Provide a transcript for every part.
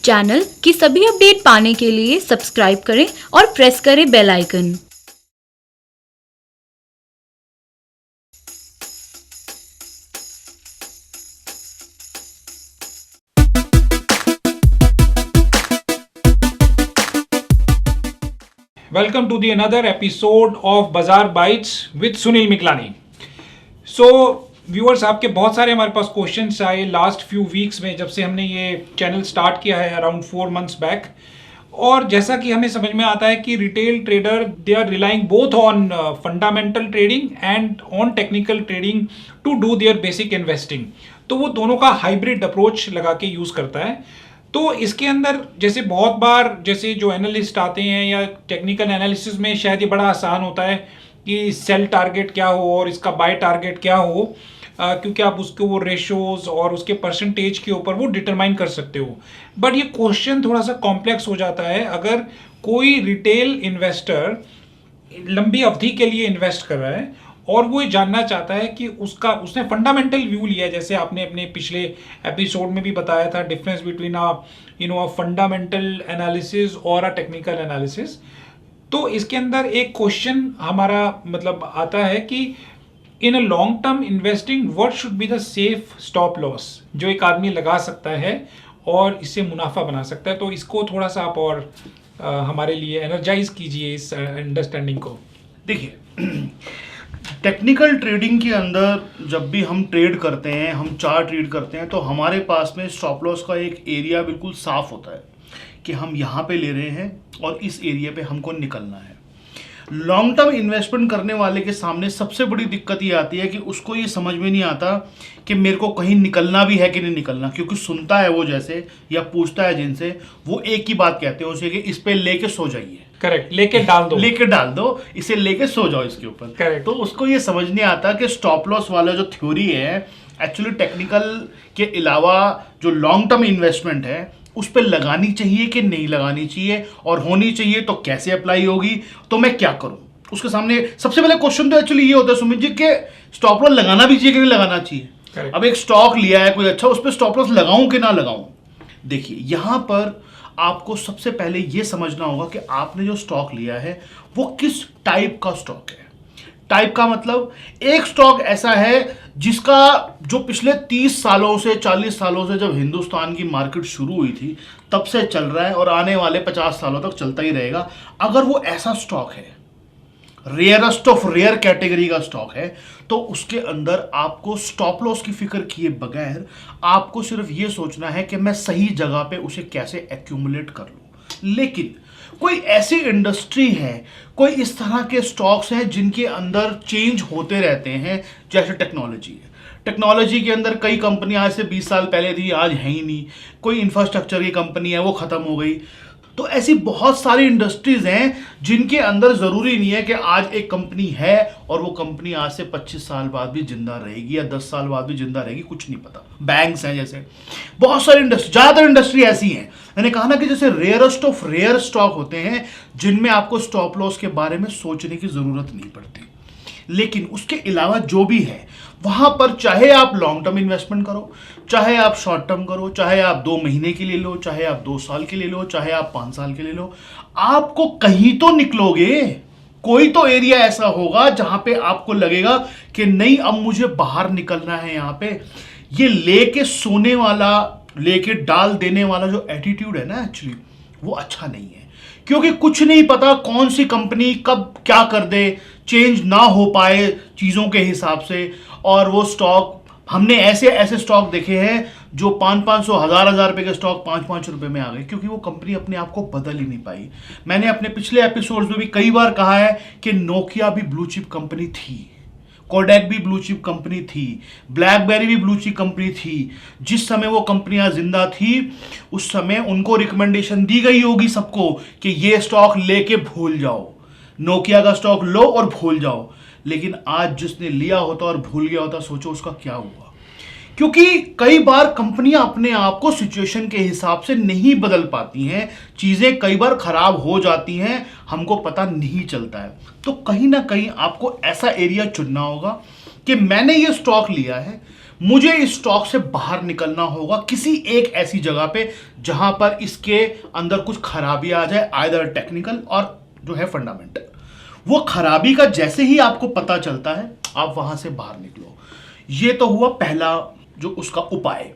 Channel की सभी update पाने के लिए सब्सक्राइब करें और प्रेस करें bell icon. Welcome to the another episode of Bazaar Bites with Sunil Miklani. So viewers, आपके बहुत सारे हमारे पास क्वेश्चंस आए लास्ट फ्यू वीक्स में, जब से हमने ये चैनल स्टार्ट किया है अराउंड 4 months बैक। और जैसा कि हमें समझ में आता है कि retail trader they are relying both on fundamental trading and on technical trading to do their basic investing. तो वो दोनों का हाइब्रिड अप्रोच लगा के यूज़ करता है। तो इसके अंदर जैसे बहुत बार जैसे जो एनालिस्ट आते हैं या टेक्निकल एनालिसिस में शायद ये बड़ा आसान होता है कि सेल टारगेट क्या हो और इसका बाय टारगेट क्या हो, क्योंकि आप उसके वो रेशोज और उसके परसेंटेज के ऊपर वो डिटरमाइन कर सकते हो। बट ये क्वेश्चन थोड़ा सा कॉम्प्लेक्स हो जाता है अगर कोई रिटेल इन्वेस्टर लंबी अवधि के लिए इन्वेस्ट कर रहा है और वो ये जानना चाहता है कि उसने फंडामेंटल व्यू लिया है। जैसे आपने अपने पिछले एपिसोड में भी बताया था difference between a fundamental analysis और अ टेक्निकल एनालिसिस। तो इसके अंदर एक क्वेश्चन हमारा मतलब आता है कि in a long term investing what should be the safe stop loss जो एक आदमी लगा सकता है और इससे मुनाफा बना सकता है। तो इसको थोड़ा सा आप और हमारे लिए एनर्जाइज कीजिए इस अंडरस्टैंडिंग को। देखिए, टेक्निकल ट्रेडिंग के अंदर जब भी हम ट्रेड करते हैं, हम चार्ट रीड करते हैं, तो हमारे पास में स्टॉप लॉस का एक एरिया बिल्कुल साफ होता है कि हम यहाँ पे ले रहे हैं और इस एरिया पे हमको निकलना है। लॉन्ग टर्म इन्वेस्टमेंट करने वाले के सामने सबसे बड़ी दिक्कत ये आती है कि उसको ये समझ में नहीं आता कि मेरे को कहीं निकलना भी है कि नहीं निकलना, क्योंकि सुनता है वो जैसे या पूछता है जिनसे, वो एक ही बात कहते हैं उसे कि इस पे लेके सो जाइए। करेक्ट, लेके डाल दो, इसे लेके सो जाओ इसके ऊपर। करेक्ट। तो उसको ये समझ नहीं आता कि स्टॉप लॉस वाला जो थ्योरी है एक्चुअली टेक्निकल के अलावा जो लॉन्ग टर्म इन्वेस्टमेंट है उस पर लगानी चाहिए कि नहीं लगानी चाहिए, और होनी चाहिए तो कैसे अप्लाई होगी, तो मैं क्या करूं। उसके सामने सबसे पहले क्वेश्चन तो एक्चुअली ये होता है सुमित जी कि स्टॉप लॉस लगाना भी चाहिए कि नहीं लगाना चाहिए। Correct. अब एक स्टॉक लिया है कोई अच्छा, उस पर स्टॉप लॉस लगाऊं कि ना लगाऊं। देखिए, यहां पर आपको सबसे पहले ये समझना होगा कि आपने जो स्टॉक लिया है वो किस टाइप का स्टॉक है। टाइप का मतलब एक स्टॉक ऐसा है जिसका जो पिछले 30 सालों से 40 सालों से जब हिंदुस्तान की मार्केट शुरू हुई थी तब से चल रहा है और आने वाले 50 सालों तक चलता ही रहेगा। अगर वो ऐसा स्टॉक है, रेयरेस्ट ऑफ रेयर कैटेगरी का स्टॉक है, तो उसके अंदर आपको स्टॉप लॉस की फिक्र किए बगैर आपको सिर्फ ये सोचना है कि मैं सही जगह पे उसे कैसे एक्यूमुलेट कर लूं। लेकिन कोई ऐसी इंडस्ट्री है, कोई इस तरह के स्टॉक्स हैं जिनके अंदर चेंज होते रहते हैं, जैसे टेक्नोलॉजी है। टेक्नोलॉजी के अंदर कई कंपनियां आज से 20 साल पहले थी, आज है ही नहीं। कोई इंफ्रास्ट्रक्चर की कंपनी है, वो खत्म हो गई। तो ऐसी बहुत सारी इंडस्ट्रीज हैं जिनके अंदर जरूरी नहीं है कि आज एक कंपनी है और वो कंपनी आज से 25 साल बाद भी जिंदा रहेगी या 10 साल बाद भी जिंदा रहेगी, कुछ नहीं पता। बैंक्स हैं, जैसे बहुत सारी इंडस्ट्री, ज्यादातर इंडस्ट्री ऐसी हैं। मैंने कहा ना कि जैसे रेयरेस्ट ऑफ रेयर स्टॉक होते हैं जिनमें आपको स्टॉप लॉस के बारे में सोचने की जरूरत नहीं पड़ती। लेकिन उसके अलावा जो भी है वहां पर, चाहे आप लॉन्ग टर्म इन्वेस्टमेंट करो, चाहे आप शॉर्ट टर्म करो, चाहे आप 2 महीने के लिए लो, चाहे आप 2 साल के लिए लो, चाहे आप 5 साल के लिए लो, आपको कहीं तो निकलोगे। कोई तो एरिया ऐसा होगा जहां पे आपको लगेगा कि नहीं, अब मुझे बाहर निकलना है। यहां पे ये लेके सोने वाला, लेके डाल देने वाला जो एटीट्यूड है ना, एक्चुअली वो अच्छा नहीं है। क्योंकि कुछ नहीं पता कौन सी कंपनी कब क्या कर दे, चेंज ना हो पाए चीज़ों के हिसाब से। और वो स्टॉक, हमने ऐसे ऐसे स्टॉक देखे हैं जो 500-500, 1000-1000 रुपए के स्टॉक 5-5 रुपए में आ गए, क्योंकि वो कंपनी अपने आप को बदल ही नहीं पाई। मैंने अपने पिछले एपिसोड्स में भी कई बार कहा है कि नोकिया भी ब्लू चिप कंपनी थी, कोडैक भी ब्लू चिप कंपनी थी, ब्लैकबेरी भी ब्लू चिप कंपनी थी। जिस समय वो कंपनियां जिंदा थी उस समय उनको रिकमेंडेशन दी गई होगी सबको कि ये स्टॉक लेके भूल जाओ, नोकिया का स्टॉक लो और भूल जाओ। लेकिन आज जिसने लिया होता और भूल गया होता, सोचो उसका क्या हुआ। क्योंकि कई बार कंपनियां अपने आप को सिचुएशन के हिसाब से नहीं बदल पाती हैं, चीजें कई बार खराब हो जाती हैं, हमको पता नहीं चलता है। तो कहीं ना कहीं आपको ऐसा एरिया चुनना होगा कि मैंने ये स्टॉक लिया है, मुझे इस स्टॉक से बाहर निकलना होगा किसी एक ऐसी जगह पे जहां पर इसके अंदर कुछ खराबी आ जाए, आइदर टेक्निकल और जो है फंडामेंटल। वो खराबी का जैसे ही आपको पता चलता है आप वहां से बाहर निकलो। ये तो हुआ पहला जो उसका उपाय।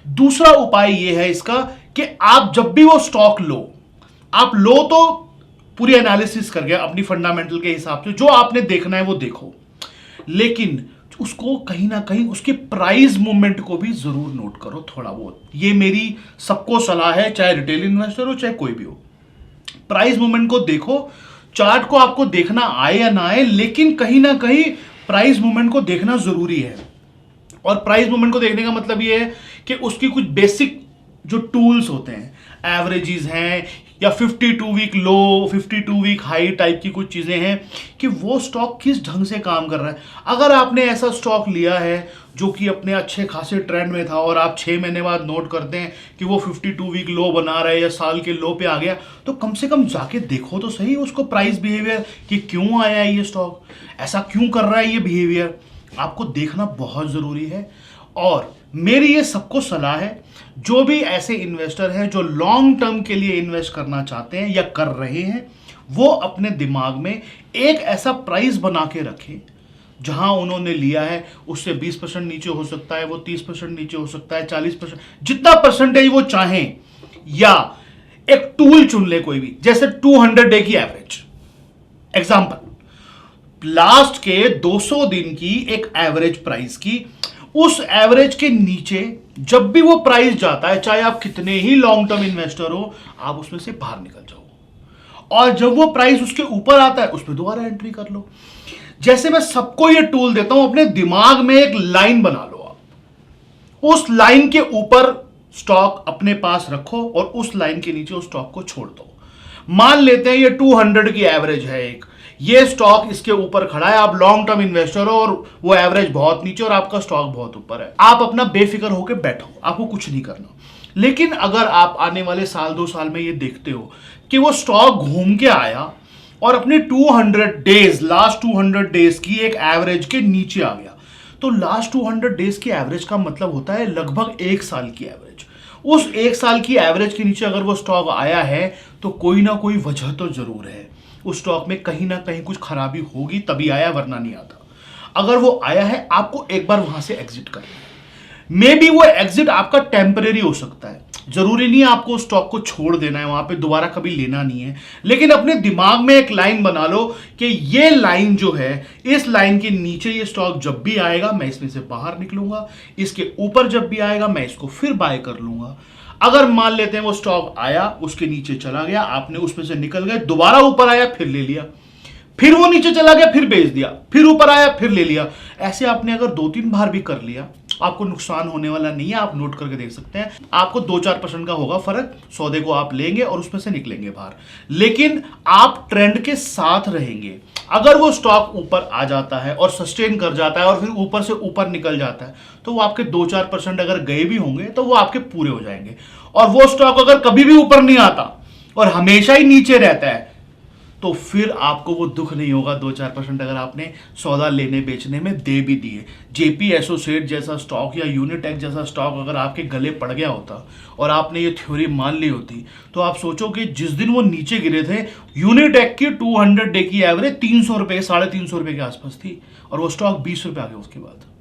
दूसरा उपाय ये है इसका कि आप जब भी वो स्टॉक लो, आप लो तो पूरी एनालिसिस करके अपनी फंडामेंटल के हिसाब से जो आपने देखना है वो देखो, लेकिन उसको कहीं ना कहीं उसके प्राइस मूवमेंट को भी जरूर नोट करो थोड़ा बहुत। ये मेरी सबको सलाह है, चाहे रिटेल इन्वेस्टर हो चाहे कोई भी हो। प्राइस मूवमेंट को देखो, चार्ट को आपको देखना आए या ना आए, लेकिन कहीं ना कहीं प्राइस मूवमेंट को देखना जरूरी है। और प्राइस मूवमेंट को देखने का मतलब ये है कि उसकी कुछ बेसिक जो टूल्स होते हैं, एवरेजेस हैं या 52 week low 52 week high type की कुछ चीज़ें हैं कि वो स्टॉक किस ढंग से काम कर रहा है। अगर आपने ऐसा स्टॉक लिया है जो कि अपने अच्छे खासे ट्रेंड में था और आप 6 महीने बाद नोट करते हैं कि वो 52 वीक लो बना रहा है या साल के लो पे आ गया, तो कम से कम जाके देखो तो सही उसको प्राइस बिहेवियर कि क्यों आया है ये स्टॉक, ऐसा क्यों कर रहा है ये बिहेवियर, आपको देखना बहुत ज़रूरी है। और मेरी ये सबको सलाह है, जो भी ऐसे इन्वेस्टर हैं जो लॉन्ग टर्म के लिए इन्वेस्ट करना चाहते हैं या कर रहे हैं, वो अपने दिमाग में एक ऐसा प्राइस बना के रखें जहां उन्होंने लिया है उससे 20% नीचे हो सकता है, वो 30% नीचे हो सकता है, 40%, जितना परसेंटेज वो चाहें, या एक टूल चुन ले कोई भी, जैसे 200 डे की एवरेज एग्जांपल, लास्ट के 200 दिन की एक एवरेज प्राइस की, उस एवरेज के नीचे जब भी वो प्राइस जाता है, चाहे आप कितने ही लॉन्ग टर्म इन्वेस्टर हो, आप उसमें से बाहर निकल जाओ। और जब वो प्राइस उसके ऊपर आता है उस पर दोबारा एंट्री कर लो। जैसे मैं सबको ये टूल देता हूं, अपने दिमाग में एक लाइन बना लो, आप उस लाइन के ऊपर स्टॉक अपने पास रखो और उस लाइन के नीचे उस स्टॉक को छोड़ दो। मान लेते हैं ये 200 की एवरेज है एक, ये स्टॉक इसके ऊपर खड़ा है, आप लॉन्ग टर्म इन्वेस्टर हो और वो एवरेज बहुत नीचे और आपका स्टॉक बहुत ऊपर है, आप अपना बेफिक्र होकर बैठो, आपको कुछ नहीं करना। लेकिन अगर आप आने वाले साल 2 साल में ये देखते हो कि वो स्टॉक घूम के आया और अपने 200 डेज, लास्ट 200 डेज की एक एवरेज के नीचे आ गया, तो लास्ट 200 डेज की एवरेज का मतलब होता है लगभग 1 साल की एवरेज। उस 1 साल की एवरेज के नीचे अगर वो स्टॉक आया है तो कोई ना कोई वजह तो जरूर है, उस स्टॉक में कहीं ना कहीं कुछ खराबी होगी तभी आया, वरना नहीं आता। अगर वो आया है, आपको एक बार वहां से एग्जिट करना है। मे बी वो एग्जिट आपका टेम्परेरी हो सकता है, जरूरी नहीं है आपको उस स्टॉक को छोड़ देना है, वहां पे दोबारा कभी लेना नहीं है, लेकिन अपने दिमाग में एक लाइन बना लो कि ये लाइन जो है, इस लाइन के नीचे ये स्टॉक जब भी आएगा मैं इसमें से बाहर निकलूंगा, इसके ऊपर जब भी आएगा मैं इसको फिर बाय कर लूंगा। अगर मान लेते हैं वो स्टॉक आया, उसके नीचे चला गया, आपने उसमें से निकल गए, दोबारा ऊपर आया फिर ले लिया, फिर वो नीचे चला गया फिर बेच दिया, फिर ऊपर आया फिर ले लिया। ऐसे आपने अगर 2-3 बार भी कर लिया, आपको नुकसान होने वाला नहीं है, आप नोट करके देख सकते हैं। आपको 2-4% का होगा फर्क, सौदे को आप लेंगे और उसमें से निकलेंगे बाहर, लेकिन आप ट्रेंड के साथ रहेंगे। अगर वो स्टॉक ऊपर आ जाता है और सस्टेन कर जाता है और फिर ऊपर से ऊपर निकल जाता है, तो वो आपके 2-4% अगर गए भी होंगे तो वो आपके पूरे हो जाएंगे। और वो स्टॉक अगर कभी भी ऊपर नहीं आता और हमेशा ही नीचे रहता है, तो फिर आपको वो दुख नहीं होगा 2-4% अगर आपने सौदा लेने बेचने में दे भी दिए। जेपी एसोसिएट जैसा स्टॉक या यूनिटेक जैसा स्टॉक अगर आपके गले पड़ गया होता और आपने ये थ्योरी मान ली होती, तो आप सोचो कि जिस दिन वो नीचे गिरे थे, यूनिटेक की 200 डे की एवरेज 300 रुपये, 350 रुपये के आसपास थी और वो स्टॉक 20 रुपये आ गया उसके बाद।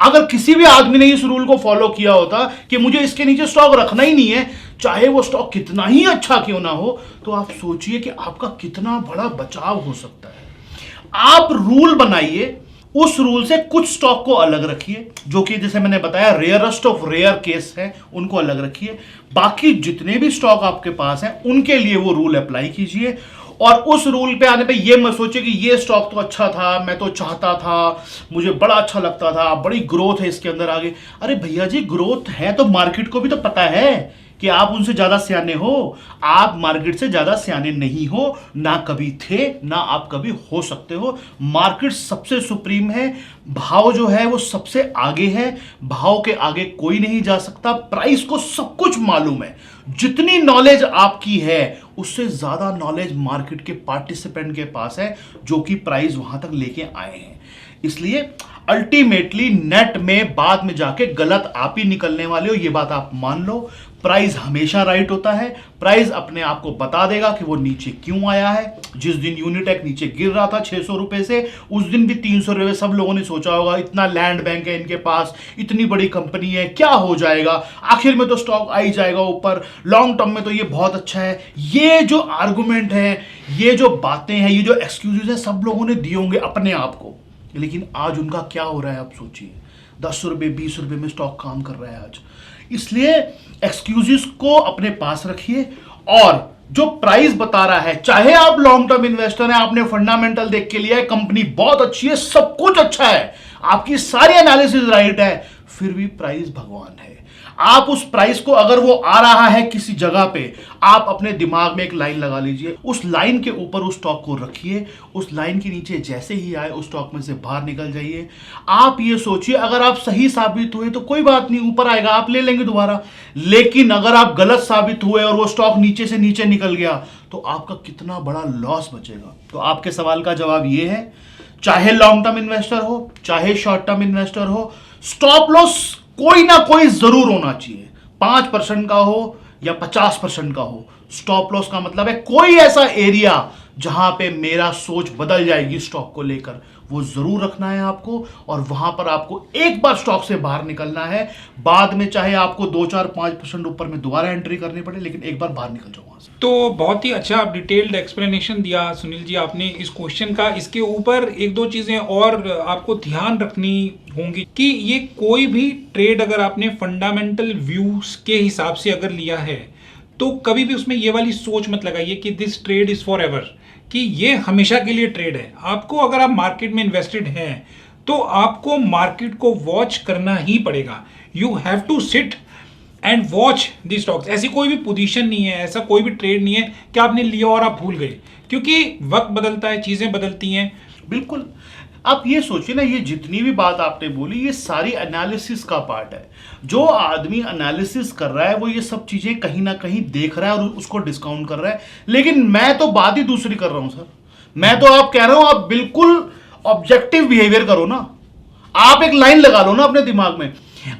अगर किसी भी आदमी ने इस रूल को फॉलो किया होता कि मुझे इसके नीचे स्टॉक रखना ही नहीं है, चाहे वो स्टॉक कितना ही अच्छा क्यों ना हो, तो आप सोचिए कि आपका कितना बड़ा बचाव हो सकता है। आप रूल बनाइए, उस रूल से कुछ स्टॉक को अलग रखिए, जो कि जैसे मैंने बताया रेयरेस्ट ऑफ रेयर केस है, उनको अलग रखिए। बाकी जितने भी स्टॉक आपके पास हैं उनके लिए वो रूल अप्लाई कीजिए। और उस रूल पे आने पे ये मत सोचिए कि ये स्टॉक तो अच्छा था, मैं तो चाहता था, मुझे बड़ा अच्छा लगता था, बड़ी ग्रोथ है इसके अंदर आगे। अरे भैया जी, ग्रोथ है तो मार्केट को भी तो पता है कि आप उनसे ज्यादा सियाने हो। आप मार्केट से ज्यादा सियाने नहीं हो, ना कभी थे, ना आप कभी हो सकते हो। मार्केट सबसे सुप्रीम है, भाव जो है वो सबसे आगे है, भाव के आगे कोई नहीं जा सकता। प्राइस को सब कुछ मालूम है। जितनी नॉलेज आपकी है उससे ज्यादा नॉलेज मार्केट के पार्टिसिपेंट के पास है, जो कि प्राइस वहां तक लेके आए हैं। इसलिए अल्टीमेटली नेट में बाद में जाके गलत आप ही निकलने वाले हो, ये बात आप मान लो। प्राइस हमेशा राइट होता है, प्राइस अपने आप को बता देगा कि वो नीचे क्यों आया है। जिस दिन यूनिटेक नीचे गिर रहा था 600 रुपए से, उस दिन भी 300 रुपए सब लोगों ने सोचा होगा इतना लैंड बैंक है इनके पास, इतनी बड़ी कंपनी है, क्या हो जाएगा, आखिर में तो स्टॉक आ ही जाएगा ऊपर, लॉन्ग टर्म में तो ये बहुत अच्छा है। ये जो आर्गुमेंट है, ये जो बातें हैं, ये जो एक्सक्यूजेस है, सब लोगों ने दिए होंगे अपने आप को। लेकिन आज उनका क्या हो रहा है आप सोचिए, 10 रुपए 20 रुपए में स्टॉक काम कर रहा है आज। इसलिए एक्सक्यूजेस को अपने पास रखिए, और जो प्राइस बता रहा है, चाहे आप लॉन्ग टर्म इन्वेस्टर हैं, आपने फंडामेंटल देख के लिया है, कंपनी बहुत अच्छी है, सब कुछ अच्छा है, आपकी सारी एनालिसिस राइट है, फिर भी प्राइस भगवान है। आप उस प्राइस को, अगर वो आ रहा है किसी जगह पे, आप अपने दिमाग में एक लाइन लगा लीजिए, उस लाइन के ऊपर उस स्टॉक को रखिए, उस लाइन के नीचे जैसे ही आए उस स्टॉक में से बाहर निकल जाइए। आप ये सोचिए, अगर आप सही साबित हुए तो कोई बात नहीं, ऊपर आएगा आप ले लेंगे दोबारा, लेकिन अगर आप गलत साबित हुए और वो स्टॉक नीचे से नीचे निकल गया तो आपका कितना बड़ा लॉस बचेगा। तो आपके सवाल का जवाब ये है, चाहे लॉन्ग टर्म इन्वेस्टर हो, चाहे शॉर्ट टर्म इन्वेस्टर हो, स्टॉप लॉस कोई ना कोई जरूर होना चाहिए। 5% का हो या 50% का हो, स्टॉप लॉस का मतलब है कोई ऐसा एरिया जहां पे मेरा सोच बदल जाएगी स्टॉक को लेकर, वो जरूर रखना है आपको, और वहां पर आपको एक बार स्टॉक से बाहर निकलना है। बाद में चाहे आपको 2, 4, 5% ऊपर में दोबारा एंट्री करनी पड़े, लेकिन एक बार बाहर निकल जाओ वहां से। तो बहुत ही अच्छा आप डिटेल्ड एक्सप्लेनेशन दिया सुनील जी आपने इस क्वेश्चन का। इसके ऊपर एक दो चीज़ें और आपको ध्यान रखनी होंगी कि ये कोई भी ट्रेड अगर आपने फंडामेंटल व्यूज के हिसाब से अगर लिया है तो कभी भी उसमें ये वाली सोच मत लगाइए कि this trade is for ever, कि ये हमेशा के लिए ट्रेड है। आपको, अगर आप मार्केट में इन्वेस्टेड हैं तो आपको मार्केट को वॉच करना ही पड़ेगा। You have to sit and watch the stocks. ऐसी कोई भी पोजीशन नहीं है, ऐसा कोई भी ट्रेड नहीं है कि आपने लिया और आप भूल गए, क्योंकि वक्त बदलता है, चीज़ें बदलती हैं। बिल्कुल, आप ये सोचिए ना, ये जितनी भी बात आपने बोली ये सारी एनालिसिस का पार्ट है। जो आदमी एनालिसिस कर रहा है वो ये सब चीजें कहीं ना कहीं देख रहा है और उसको डिस्काउंट कर रहा है, लेकिन मैं तो बात ही दूसरी कर रहा हूं सर। मैं तो आप कह रहा हूं आप बिल्कुल ऑब्जेक्टिव बिहेवियर करो ना, आप एक लाइन लगा लो ना अपने दिमाग में,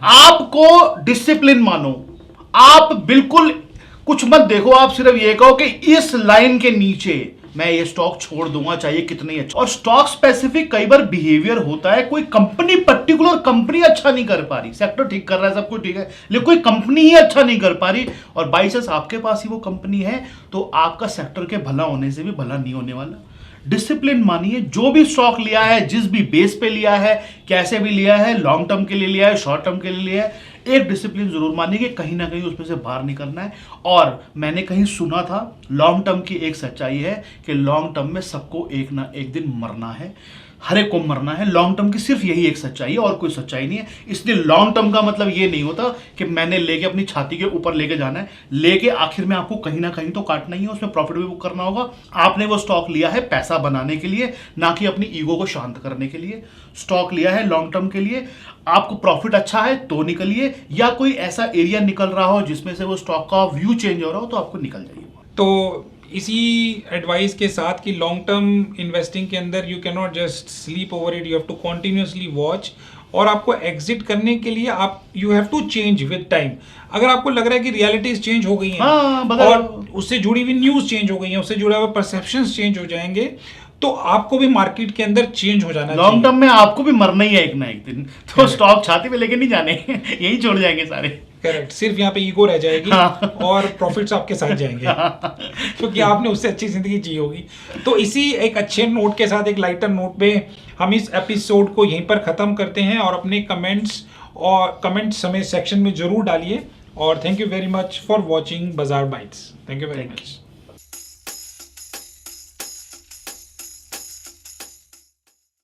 आपको डिसिप्लिन मानो, आप बिल्कुल कुछ मत देखो, आप सिर्फ ये कहो कि इस लाइन के नीचे मैं ये स्टॉक छोड़ दूंगा चाहिए कितनी अच्छा। और स्टॉक स्पेसिफिक कई बार बिहेवियर होता है, कोई कंपनी, पर्टिकुलर कंपनी अच्छा नहीं कर पा रही, सेक्टर ठीक कर रहा है, सब कुछ ठीक है, लेकिन कोई कंपनी ही अच्छा नहीं कर पा रही, और बाई चांस आपके पास ही वो कंपनी है, तो आपका सेक्टर के भला होने से भी भला नहीं होने वाला। डिसिप्लिन मानिए, जो भी स्टॉक लिया है, जिस भी बेस पे लिया है, कैसे भी लिया है, लॉन्ग टर्म के लिए लिया है, शॉर्ट टर्म के लिए लिया है, एक डिसिप्लिन जरूर मानिए कि कहीं ना कहीं उसमें से बाहर निकलना है। और मैंने कहीं सुना था, लॉन्ग टर्म की एक सच्चाई है कि लॉन्ग टर्म में सबको एक ना एक दिन मरना है, हर एक को मरना है। लॉन्ग टर्म की सिर्फ यही एक सच्चाई है और कोई सच्चाई नहीं है। इसलिए लॉन्ग टर्म का मतलब ये नहीं होता कि मैंने लेके अपनी छाती के ऊपर लेके जाना है, लेके आखिर में आपको कहीं ना कहीं तो काटना ही है, उसमें प्रॉफिट भी बुक करना होगा। आपने वो स्टॉक लिया है पैसा बनाने के लिए, ना कि अपनी ईगो को शांत करने के लिए। स्टॉक लिया है लॉन्ग टर्म के लिए, आपको प्रॉफिट अच्छा है तो निकलिए, या कोई ऐसा एरिया निकल रहा हो जिसमें से वो स्टॉक का व्यू चेंज हो रहा हो तो आपको निकल जाइए। तो इसी एडवाइस के साथ कि लॉन्ग टर्म इन्वेस्टिंग के अंदर you can not just sleep over it, you have to continuously watch, और आपको एग्जिट करने के लिए आप you have to change with time. अगर आपको लग रहा है कि रियलिटीज चेंज हो गई हैं, और उससे जुड़ी हुई न्यूज़ चेंज हो गई हैं, उससे जुड़े हुए परसेप्शंस चेंज हो जाएंगे, तो आपको भी मार्केट के अंदर चेंज हो जाना। लॉन्ग टर्म में आपको भी मरना ही है एक ना एक दिन, तो स्टॉक छाती पे लेके नहीं जाने यही छोड़ जाएंगे सारे। करेक्ट, सिर्फ यहाँ पे ईगो रह जाएगी और प्रॉफिट्स आपके साथ जाएंगे क्योंकि आपने उससे अच्छी जिंदगी जी होगी। तो इसी एक अच्छे नोट के साथ, एक लाइटर नोट पे हम इस एपिसोड को यहीं पर ख़त्म करते हैं, और अपने कमेंट्स हमें सेक्शन में ज़रूर डालिए। और thank you very much for watching Bazaar Bytes. Thank you very much.